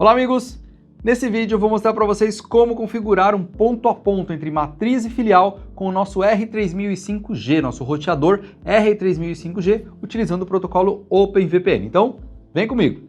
Olá amigos, nesse vídeo eu vou mostrar para vocês como configurar um ponto a ponto entre matriz e filial com o nosso R3005G, nosso roteador R3005G, utilizando o protocolo OpenVPN. Então, vem comigo!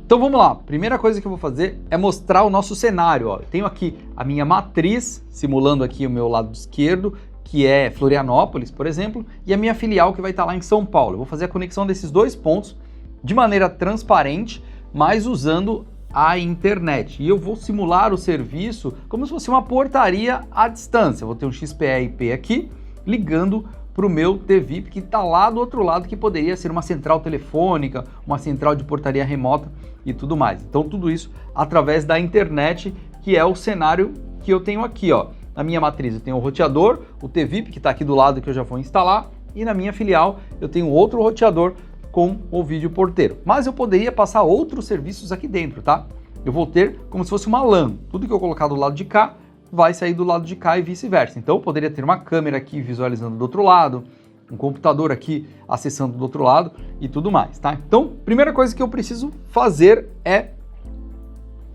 Então vamos lá, primeira coisa que eu vou fazer é mostrar o nosso cenário. Ó. Eu tenho aqui a minha matriz, simulando aqui o meu lado esquerdo, que é Florianópolis, por exemplo, e a minha filial que vai estar lá em São Paulo. Eu vou fazer a conexão desses dois pontos de maneira transparente, mas usando a internet. E eu vou simular o serviço como se fosse uma portaria à distância. Eu vou ter um XPE-IP aqui, ligando para o meu TVIP, que está lá do outro lado, que poderia ser uma central telefônica, uma central de portaria remota e tudo mais. Então tudo isso através da internet, que é o cenário que eu tenho aqui, ó. Na minha matriz eu tenho o roteador, o TVIP, que está aqui do lado, que eu já vou instalar, e na minha filial eu tenho outro roteador com o vídeo porteiro. Mas eu poderia passar outros serviços aqui dentro, tá? Eu vou ter como se fosse uma LAN. Tudo que eu colocar do lado de cá vai sair do lado de cá e vice-versa. Então eu poderia ter uma câmera aqui visualizando do outro lado, um computador aqui acessando do outro lado e tudo mais, tá? Então, primeira coisa que eu preciso fazer é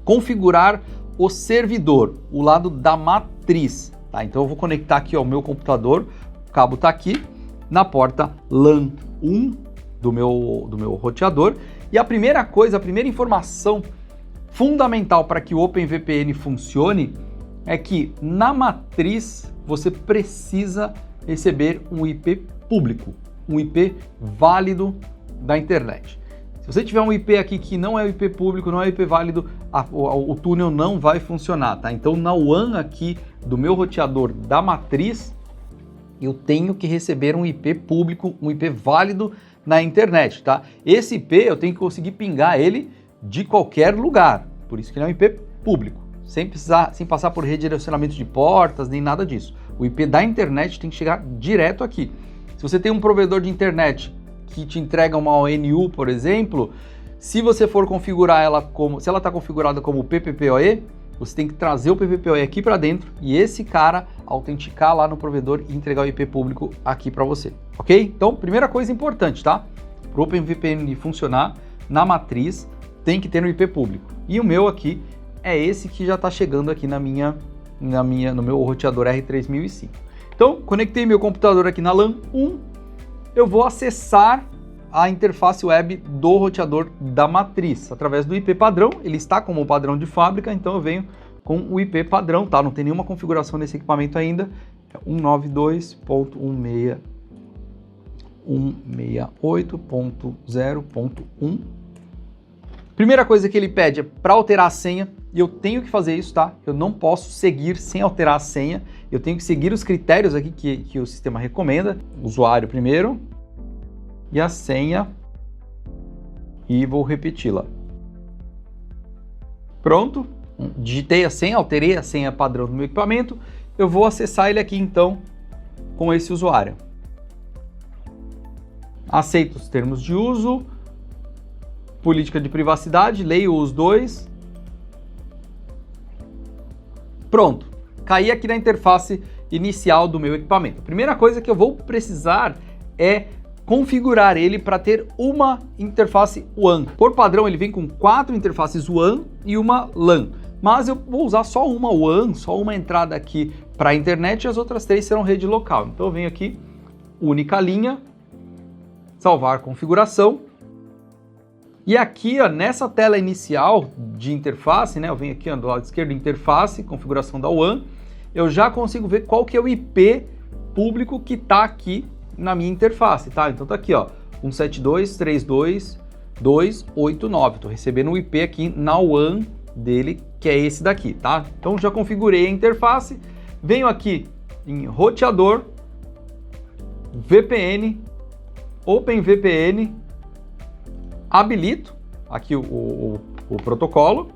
configurar o servidor, o lado da matriz, tá? Então eu vou conectar aqui ao meu computador, o cabo tá aqui na porta LAN 1 do meu roteador, e a primeira coisa, a primeira informação fundamental para que o OpenVPN funcione é que na matriz você precisa receber um IP público, um IP válido da internet. Se você tiver um IP aqui que não é IP público, não é IP válido, o túnel não vai funcionar, tá? Então na WAN aqui do meu roteador da matriz, eu tenho que receber um IP público, um IP válido na internet, tá? Esse IP eu tenho que conseguir pingar ele de qualquer lugar, por isso que ele é um IP público, sem passar por redirecionamento de portas, nem nada disso. O IP da internet tem que chegar direto aqui. Se você tem um provedor de internet que te entrega uma ONU, por exemplo, se você for configurar ela como, se ela está configurada como PPPoE, você tem que trazer o PPPoE aqui para dentro e esse cara autenticar lá no provedor e entregar o IP público aqui para você, ok? Então, primeira coisa importante, tá? Para o OpenVPN funcionar na matriz, tem que ter um IP público. E o meu aqui é esse que já está chegando aqui no meu roteador R3005. Então, conectei meu computador aqui na LAN 1, eu vou acessar a interface web do roteador da matriz, através do IP padrão. Ele está como padrão de fábrica, então eu venho com o IP padrão, tá? Não tem nenhuma configuração nesse equipamento ainda, é 192.168.0.1. Primeira coisa que ele pede é para alterar a senha, e eu tenho que fazer isso, tá? Eu não posso seguir sem alterar a senha, eu tenho que seguir os critérios aqui que o sistema recomenda. Usuário primeiro, e a senha, e vou repeti-la. Pronto, digitei a senha, alterei a senha padrão do meu equipamento, eu vou acessar ele aqui então com esse usuário. Aceito os termos de uso, política de privacidade, leio os dois. Pronto, caí aqui na interface inicial do meu equipamento. A primeira coisa que eu vou precisar é configurar ele para ter uma interface WAN. Por padrão ele vem com 4 interfaces WAN e uma LAN, mas eu vou usar só uma WAN, só uma entrada aqui para a internet, e as outras 3 serão rede local. Então eu venho aqui, única linha, salvar configuração, e aqui ó, nessa tela inicial de interface, né, eu venho aqui ó, do lado esquerdo, interface, configuração da WAN, eu já consigo ver qual que é o IP público que está aqui na minha interface, tá? Então tá aqui, ó, 172.322.289. Tô recebendo um IP aqui na WAN dele, que é esse daqui, tá? Então já configurei a interface, venho aqui em roteador, VPN, OpenVPN, habilito aqui o protocolo.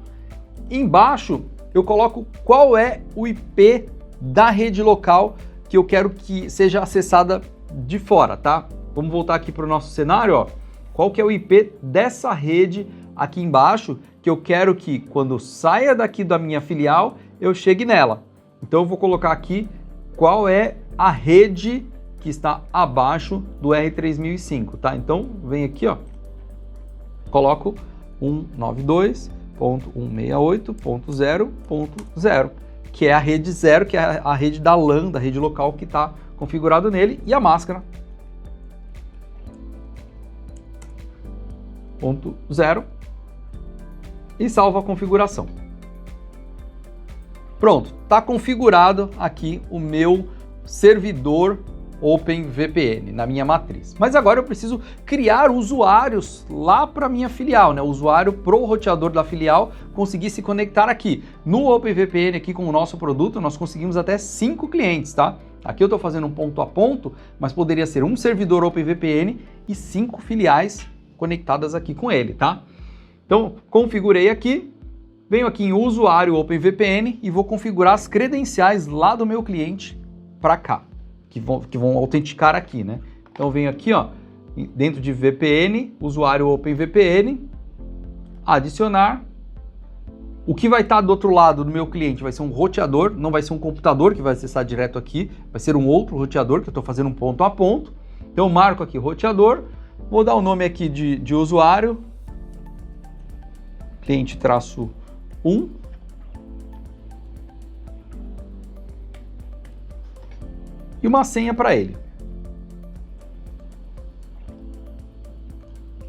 Embaixo eu coloco qual é o IP da rede local que eu quero que seja acessada de fora, tá? Vamos voltar aqui para o nosso cenário, ó. Qual que é o IP dessa rede aqui embaixo que eu quero que quando saia daqui da minha filial eu chegue nela. Então eu vou colocar aqui qual é a rede que está abaixo do R3005, tá? Então vem aqui, ó, coloco 192.168.0.0, que é a rede 0, que é a rede da LAN, da rede local que está configurado nele, e a máscara .0, e salvo a configuração. Pronto, está configurado aqui o meu servidor OpenVPN na minha matriz. Mas agora eu preciso criar usuários lá para minha filial, né? O usuário pro roteador da filial conseguir se conectar aqui. No OpenVPN aqui com o nosso produto, nós conseguimos até 5 clientes, tá? Aqui eu estou fazendo um ponto a ponto, mas poderia ser um servidor OpenVPN e 5 filiais conectadas aqui com ele, tá? Então, configurei aqui, venho aqui em usuário OpenVPN e vou configurar as credenciais lá do meu cliente para cá, que vão autenticar aqui, né? Então, eu venho aqui, ó, dentro de VPN, usuário OpenVPN, adicionar. O que vai estar do outro lado do meu cliente vai ser um roteador, não vai ser um computador que vai acessar direto aqui, vai ser um outro roteador que eu estou fazendo um ponto a ponto. Então, eu marco aqui roteador, vou dar o nome aqui de usuário, cliente-1, e uma senha para ele.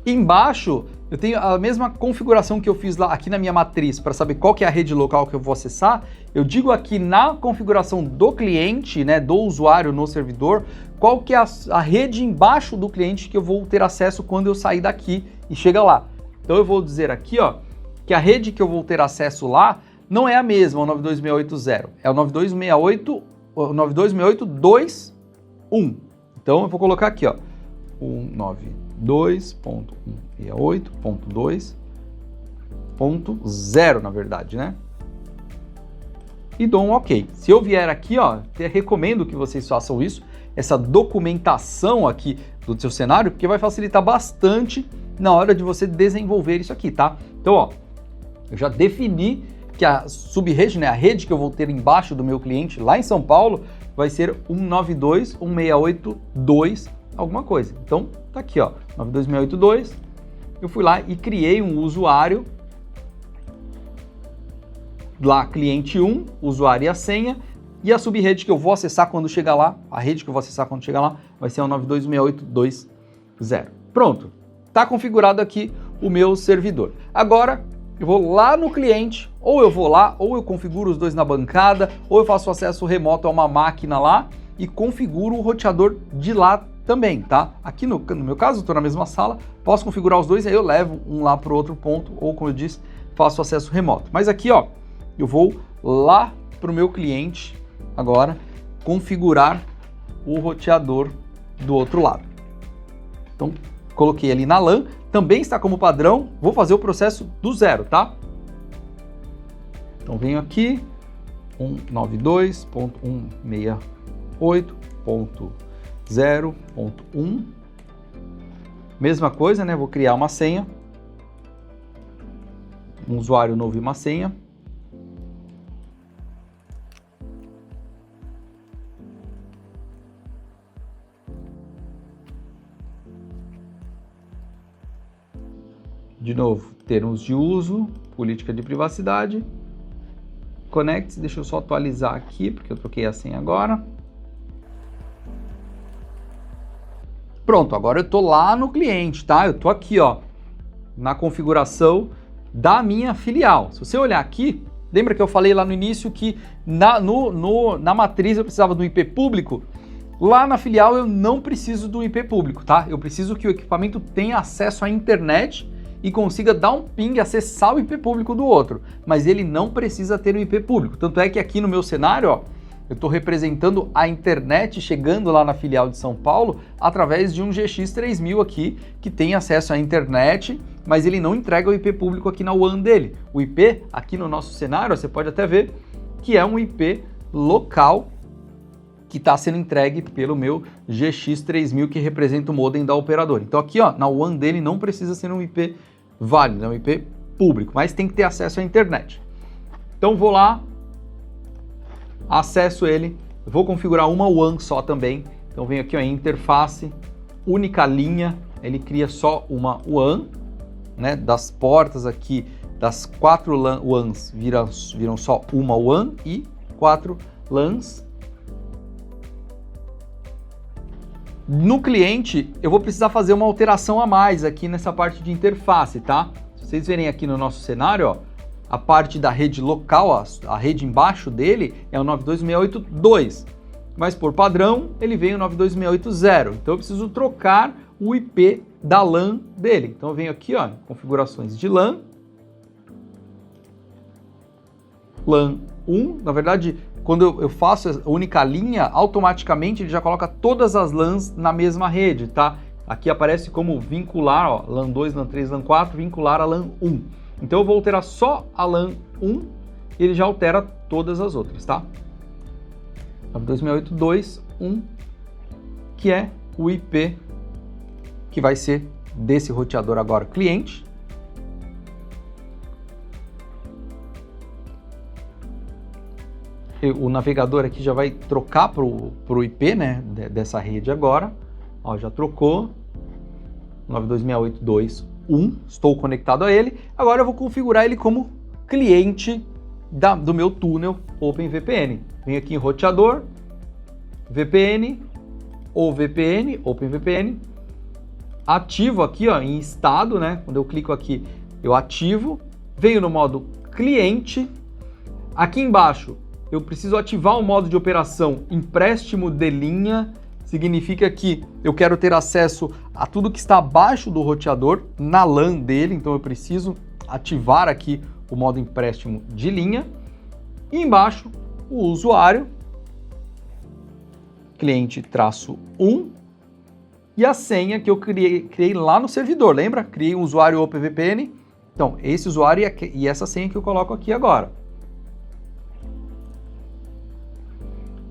Embaixo eu tenho a mesma configuração que eu fiz lá aqui na minha matriz para saber qual que é a rede local que eu vou acessar. Eu digo aqui na configuração do cliente, né, do usuário no servidor, qual que é a rede embaixo do cliente que eu vou ter acesso quando eu sair daqui e chega lá. Então eu vou dizer aqui, ó, que a rede que eu vou ter acesso lá não é a mesma, o 92680, é o 9268.2.1. Então eu vou colocar aqui, ó, 192.168.2.0, na verdade, né? E dou um OK. Se eu vier aqui, ó, recomendo que vocês façam isso, essa documentação aqui do seu cenário, porque vai facilitar bastante na hora de você desenvolver isso aqui, tá? Então, ó, eu já defini que a subrede, né, a rede que eu vou ter embaixo do meu cliente lá em São Paulo vai ser 192.168.2 alguma coisa. Então, tá aqui, ó, 92682. Eu fui lá e criei um usuário lá, cliente 1, usuário e a senha, e a subrede que eu vou acessar quando chegar lá, a rede que eu vou acessar quando chegar lá, vai ser o 92682.0. Pronto, tá configurado aqui o meu servidor. Agora, eu vou lá no cliente, ou eu vou lá, ou eu configuro os dois na bancada, ou eu faço acesso remoto a uma máquina lá e configuro o roteador de lá também, tá? Aqui no meu caso, eu estou na mesma sala, posso configurar os dois, aí eu levo um lá para o outro ponto, ou como eu disse, faço acesso remoto. Mas aqui, ó, eu vou lá para o meu cliente agora configurar o roteador do outro lado. Então, coloquei ali na LAN, também está como padrão, vou fazer o processo do zero, tá? Então venho aqui, 192.168.0.1, mesma coisa, né? Vou criar uma senha, um usuário novo e uma senha. De novo, termos de uso, política de privacidade, conecte-se, deixa eu só atualizar aqui, porque eu troquei a senha agora. Pronto, agora eu estou lá no cliente, tá? Eu estou aqui, ó, na configuração da minha filial. Se você olhar aqui, lembra que eu falei lá no início que na matriz eu precisava do IP público? Lá na filial eu não preciso do IP público, tá? Eu preciso que o equipamento tenha acesso à internet e consiga dar um ping, acessar o IP público do outro, mas ele não precisa ter um IP público. Tanto é que aqui no meu cenário, ó, eu estou representando a internet chegando lá na filial de São Paulo através de um GX3000 aqui, que tem acesso à internet, mas ele não entrega o IP público aqui na WAN dele. O IP, aqui no nosso cenário, ó, você pode até ver que é um IP local que está sendo entregue pelo meu GX3000, que representa o modem da operadora. Então aqui, ó, na WAN dele não precisa ser um IP válido, é um IP público, mas tem que ter acesso à internet. Então vou lá, acesso ele, vou configurar uma WAN só também. Então venho aqui, ó, em interface, única linha, ele cria só uma WAN, né, das portas aqui, das 4 WANs viram só uma WAN e 4 LANs. No cliente, eu vou precisar fazer uma alteração a mais aqui nessa parte de interface, tá? Se vocês verem aqui no nosso cenário, ó, a parte da rede local, a rede embaixo dele é o 92.168.2, mas por padrão ele vem o 92.168.0, então eu preciso trocar o IP da LAN dele. Então eu venho aqui, ó, configurações de LAN, LAN 1, na verdade, quando eu faço a única linha, automaticamente ele já coloca todas as LANs na mesma rede, tá? Aqui aparece como vincular, ó, LAN 2, LAN 3, LAN 4, vincular a LAN 1. Então eu vou alterar só a LAN 1 e ele já altera todas as outras, tá? 92.168.1, que é o IP que vai ser desse roteador agora cliente. O navegador aqui já vai trocar para o IP, né, dessa rede agora. Ó, já trocou. 92.168.1, estou conectado a ele. Agora eu vou configurar ele como cliente do meu túnel OpenVPN. Venho aqui em roteador, VPN, ou VPN, OpenVPN. Ativo aqui, ó, em estado, né? Quando eu clico aqui, eu ativo. Venho no modo cliente. Aqui embaixo, eu preciso ativar o modo de operação empréstimo de linha. Significa que eu quero ter acesso a tudo que está abaixo do roteador na LAN dele, então eu preciso ativar aqui o modo empréstimo de linha. E embaixo, o usuário, cliente-1, e a senha que eu criei lá no servidor, lembra? Criei um usuário OpenVPN, então esse usuário e essa senha que eu coloco aqui agora.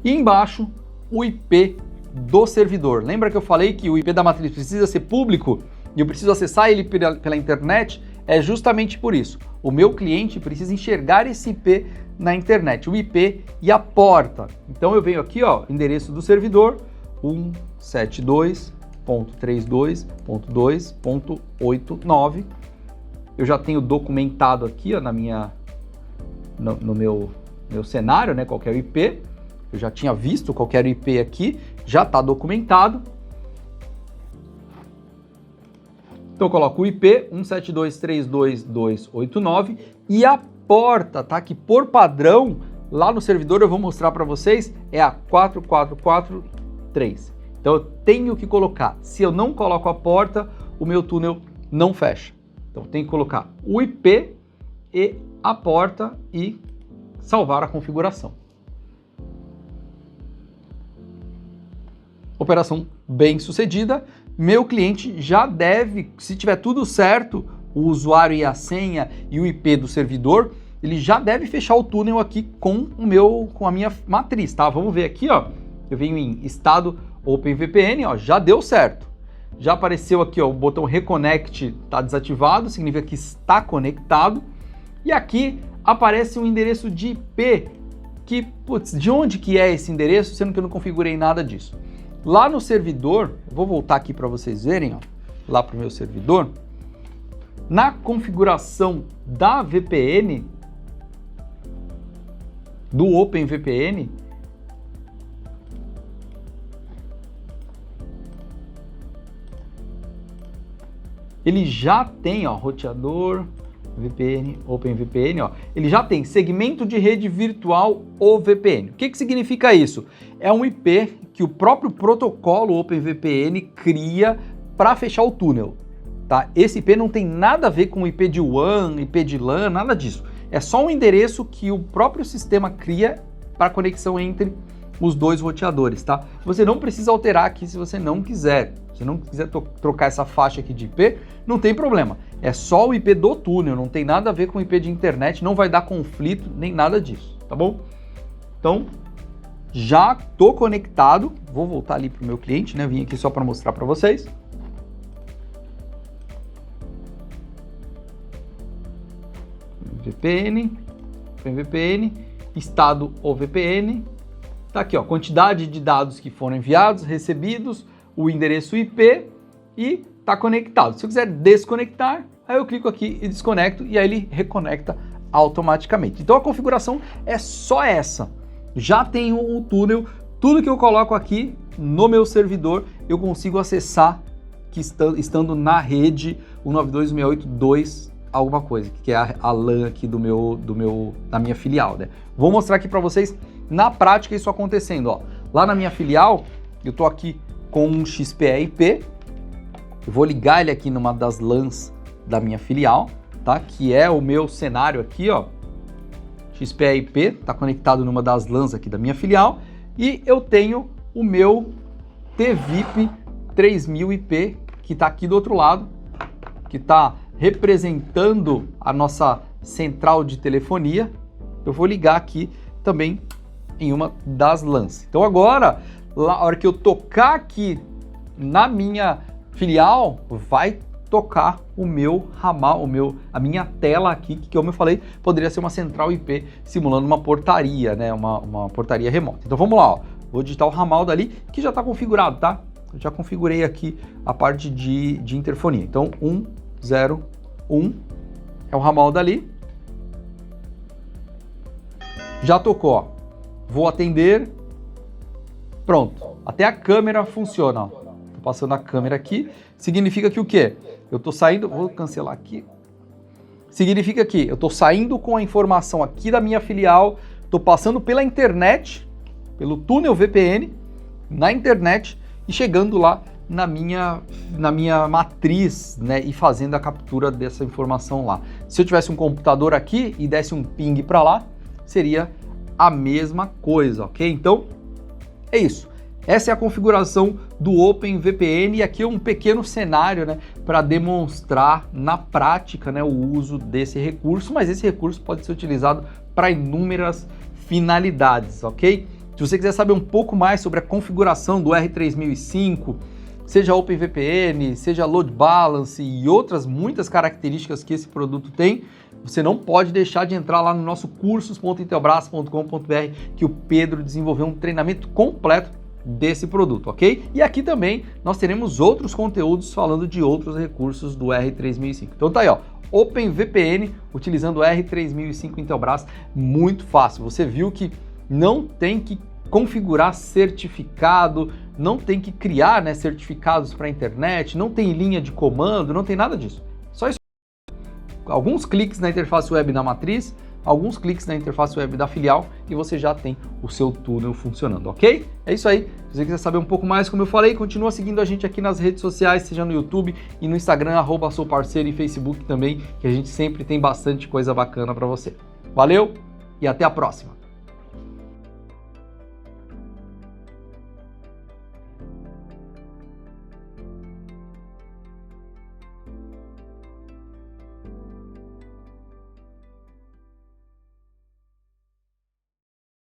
E embaixo, o IP do servidor. Lembra que eu falei que o IP da matriz precisa ser público e eu preciso acessar ele pela internet? É justamente por isso. O meu cliente precisa enxergar esse IP na internet, o IP e a porta. Então eu venho aqui, ó, endereço do servidor 172.32.2.2.89. Eu já tenho documentado aqui, ó, no meu cenário, né, qual que é o IP. Eu já tinha visto qual que era o IP aqui, já está documentado. Então eu coloco o IP 172.32.2.89 e a porta, tá? Que por padrão, lá no servidor eu vou mostrar para vocês, é a 4443. Então eu tenho que colocar. Se eu não coloco a porta, o meu túnel não fecha. Então eu tenho que colocar o IP e a porta e salvar a configuração. Operação bem sucedida. Meu cliente já deve, se tiver tudo certo, o usuário e a senha e o IP do servidor, ele já deve fechar o túnel aqui com a minha matriz, tá? Vamos ver aqui, ó. Eu venho em estado OpenVPN, ó, já deu certo. Já apareceu aqui, ó, o botão Reconnect está desativado, significa que está conectado. E aqui aparece um endereço de IP que, putz, de onde que é esse endereço, sendo que eu não configurei nada disso. Lá no servidor, vou voltar aqui para vocês verem, ó, lá para o meu servidor, na configuração da VPN, do OpenVPN, ele já tem, ó, roteador, VPN, OpenVPN, ó, ele já tem segmento de rede virtual ou VPN. O que significa isso? É um IP que o próprio protocolo OpenVPN cria para fechar o túnel, tá? Esse IP não tem nada a ver com IP de WAN, IP de LAN, nada disso. É só um endereço que o próprio sistema cria para conexão entre os dois roteadores, tá? Você não precisa alterar aqui se você não quiser. Se não quiser trocar essa faixa aqui de IP, não tem problema. É só o IP do túnel, não tem nada a ver com o IP de internet, não vai dar conflito, nem nada disso, tá bom? Então, já tô conectado. Vou voltar ali para o meu cliente, né? Vim aqui só para mostrar para vocês. VPN, estado OVPN. Tá aqui, ó, quantidade de dados que foram enviados, recebidos, o endereço IP e tá conectado. Se eu quiser desconectar, aí eu clico aqui e desconecto e aí ele reconecta automaticamente. Então a configuração é só essa. Já tenho o túnel, tudo que eu coloco aqui no meu servidor eu consigo acessar estando na rede 192.168.2 alguma coisa, que é a LAN aqui da minha filial, né? Vou mostrar aqui para vocês na prática isso acontecendo, ó. Lá na minha filial, eu tô aqui com um XPE-IP, eu vou ligar ele aqui numa das LANs da minha filial, tá? Que é o meu cenário aqui, ó. XPE-IP, tá conectado numa das LANs aqui da minha filial, e eu tenho o meu TVIP 3000 IP, que tá aqui do outro lado, que tá representando a nossa central de telefonia. Eu vou ligar aqui também em uma das LANs. Então agora, a hora que eu tocar aqui na minha filial, vai tocar o meu ramal, a minha tela aqui, que como eu falei, poderia ser uma central IP simulando uma portaria, né? Uma portaria remota. Então vamos lá, ó. Vou digitar o ramal dali, que já está configurado, tá? Eu já configurei aqui a parte de interfonia. Então 101 é o ramal dali. Já tocou, ó. Vou atender. Pronto. Até a câmera funciona, ó. Tô passando a câmera aqui. Significa que o quê? Eu tô saindo, vou cancelar aqui. Significa que eu tô saindo com a informação aqui da minha filial, tô passando pela internet, pelo túnel VPN, na internet e chegando lá na minha matriz, né, e fazendo a captura dessa informação lá. Se eu tivesse um computador aqui e desse um ping para lá, seria a mesma coisa, ok? Então, é isso. Essa é a configuração do OpenVPN e aqui é um pequeno cenário, né, para demonstrar na prática, né, o uso desse recurso, mas esse recurso pode ser utilizado para inúmeras finalidades, ok? Se você quiser saber um pouco mais sobre a configuração do R3005, seja OpenVPN, seja Load Balance e outras muitas características que esse produto tem, você não pode deixar de entrar lá no nosso cursos.intelbras.com.br, que o Pedro desenvolveu um treinamento completo desse produto, ok? E aqui também nós teremos outros conteúdos falando de outros recursos do R3005. Então tá aí, ó, OpenVPN utilizando o R3005 Intelbras, muito fácil. Você viu que não tem que configurar certificado, não tem que criar, né, certificados para a internet, não tem linha de comando, não tem nada disso. Só isso. Alguns cliques na interface web da matriz, alguns cliques na interface web da filial e você já tem o seu túnel funcionando, ok? É isso aí. Se você quiser saber um pouco mais, como eu falei, continua seguindo a gente aqui nas redes sociais, seja no YouTube e no Instagram, @souparceiro e Facebook também, que a gente sempre tem bastante coisa bacana para você. Valeu e até a próxima!